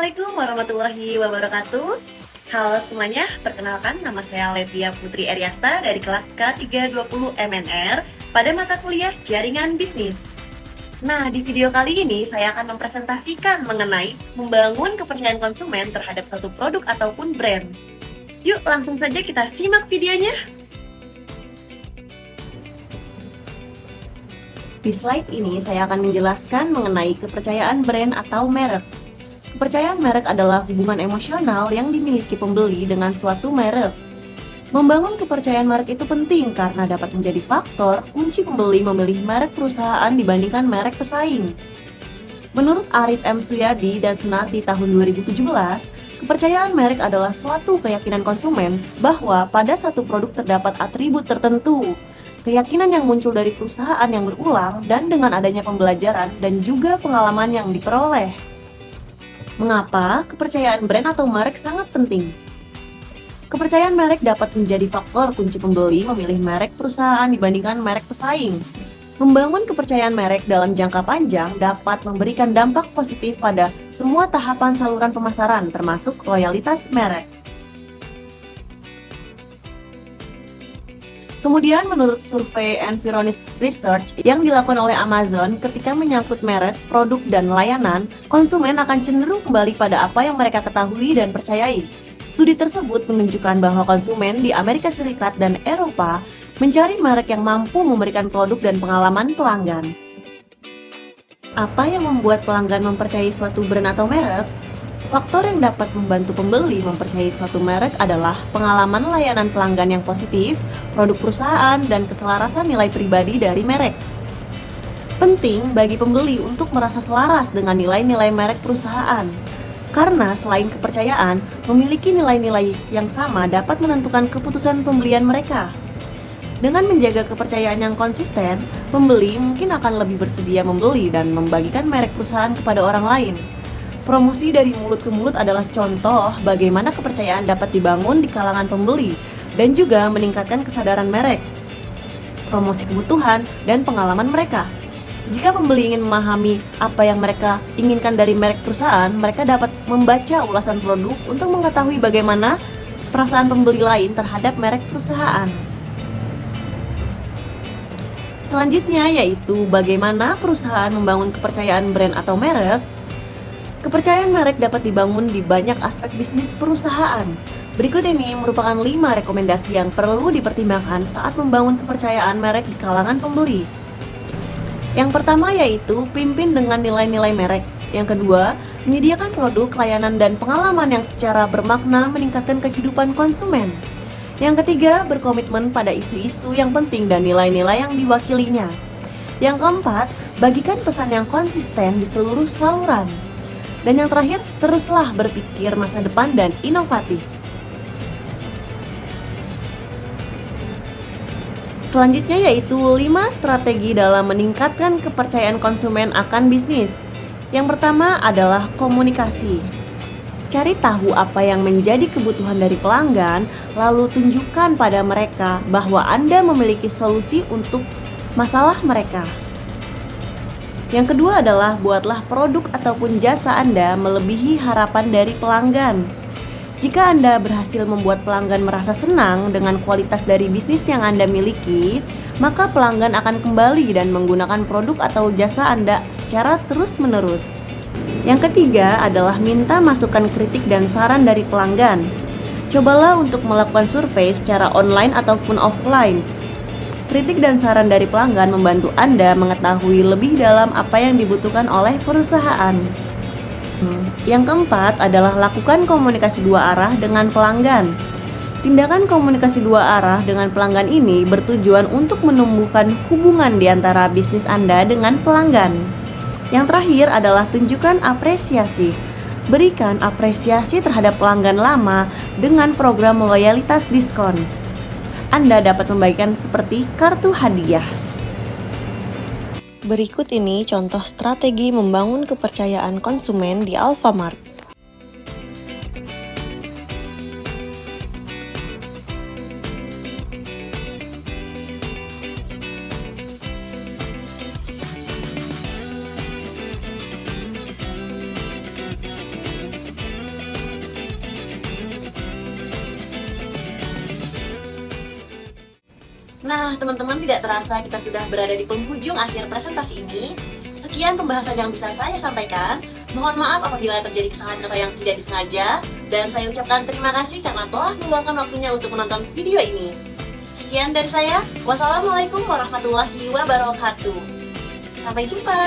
Assalamualaikum warahmatullahi wabarakatuh. Halo semuanya, perkenalkan nama saya Letia Putri Eriasta dari kelas K320 MNR pada mata kuliah Jaringan Bisnis. Nah, di video kali ini saya akan mempresentasikan mengenai membangun kepercayaan konsumen terhadap suatu produk ataupun brand. Yuk, langsung saja kita simak videonya. Di slide ini saya akan menjelaskan mengenai kepercayaan brand atau merek. Kepercayaan merek adalah hubungan emosional yang dimiliki pembeli dengan suatu merek. Membangun kepercayaan merek itu penting karena dapat menjadi faktor kunci pembeli memilih merek perusahaan dibandingkan merek pesaing. Menurut Arif M. Suyadi dan Sunarti tahun 2017, kepercayaan merek adalah suatu keyakinan konsumen bahwa pada satu produk terdapat atribut tertentu. Keyakinan yang muncul dari perusahaan yang berulang dan dengan adanya pembelajaran dan juga pengalaman yang diperoleh. Mengapa kepercayaan brand atau merek sangat penting? Kepercayaan merek dapat menjadi faktor kunci pembeli memilih merek perusahaan dibandingkan merek pesaing. Membangun kepercayaan merek dalam jangka panjang dapat memberikan dampak positif pada semua tahapan saluran pemasaran, termasuk loyalitas merek. Kemudian menurut survei Environics Research yang dilakukan oleh Amazon, ketika menyangkut merek, produk, dan layanan, konsumen akan cenderung kembali pada apa yang mereka ketahui dan percayai. Studi tersebut menunjukkan bahwa konsumen di Amerika Serikat dan Eropa mencari merek yang mampu memberikan produk dan pengalaman pelanggan. Apa yang membuat pelanggan mempercayai suatu brand atau merek? Faktor yang dapat membantu pembeli mempercayai suatu merek adalah pengalaman layanan pelanggan yang positif, produk perusahaan, dan keselarasan nilai pribadi dari merek. Penting bagi pembeli untuk merasa selaras dengan nilai-nilai merek perusahaan. Karena selain kepercayaan, memiliki nilai-nilai yang sama dapat menentukan keputusan pembelian mereka. Dengan menjaga kepercayaan yang konsisten, pembeli mungkin akan lebih bersedia membeli dan membagikan merek perusahaan kepada orang lain. Promosi dari mulut ke mulut adalah contoh bagaimana kepercayaan dapat dibangun di kalangan pembeli dan juga meningkatkan kesadaran merek, promosi kebutuhan, dan pengalaman mereka. Jika pembeli ingin memahami apa yang mereka inginkan dari merek perusahaan, mereka dapat membaca ulasan produk untuk mengetahui bagaimana perasaan pembeli lain terhadap merek perusahaan. Selanjutnya yaitu bagaimana perusahaan membangun kepercayaan brand atau merek. Kepercayaan merek dapat dibangun di banyak aspek bisnis perusahaan. Berikut ini merupakan 5 rekomendasi yang perlu dipertimbangkan saat membangun kepercayaan merek di kalangan pembeli. Yang pertama yaitu pimpin dengan nilai-nilai merek. Yang kedua, menyediakan produk, layanan, dan pengalaman yang secara bermakna meningkatkan kehidupan konsumen. Yang ketiga, berkomitmen pada isu-isu yang penting dan nilai-nilai yang diwakilinya. Yang keempat, bagikan pesan yang konsisten di seluruh saluran. Dan yang terakhir, teruslah berpikir masa depan dan inovatif. Selanjutnya yaitu 5 strategi dalam meningkatkan kepercayaan konsumen akan bisnis. Yang pertama adalah komunikasi. Cari tahu apa yang menjadi kebutuhan dari pelanggan, lalu tunjukkan pada mereka bahwa Anda memiliki solusi untuk masalah mereka. Yang kedua adalah buatlah produk ataupun jasa Anda melebihi harapan dari pelanggan. Jika Anda berhasil membuat pelanggan merasa senang dengan kualitas dari bisnis yang Anda miliki, maka pelanggan akan kembali dan menggunakan produk atau jasa Anda secara terus-menerus. Yang ketiga adalah minta masukan kritik dan saran dari pelanggan. Cobalah untuk melakukan survei secara online ataupun offline. Kritik dan saran dari pelanggan membantu Anda mengetahui lebih dalam apa yang dibutuhkan oleh perusahaan. Yang keempat adalah lakukan komunikasi dua arah dengan pelanggan. Tindakan komunikasi dua arah dengan pelanggan ini bertujuan untuk menumbuhkan hubungan di antara bisnis Anda dengan pelanggan. Yang terakhir adalah tunjukkan apresiasi. Berikan apresiasi terhadap pelanggan lama dengan program loyalitas diskon. Anda dapat membagikan seperti kartu hadiah. Berikut ini contoh strategi membangun kepercayaan konsumen di Alfamart. Nah, teman-teman, tidak terasa kita sudah berada di penghujung akhir presentasi ini. Sekian pembahasan yang bisa saya sampaikan. Mohon maaf apabila terjadi kesalahan kata yang tidak disengaja. Dan saya ucapkan terima kasih karena telah meluangkan waktunya untuk menonton video ini. Sekian dari saya. Wassalamualaikum warahmatullahi wabarakatuh. Sampai jumpa.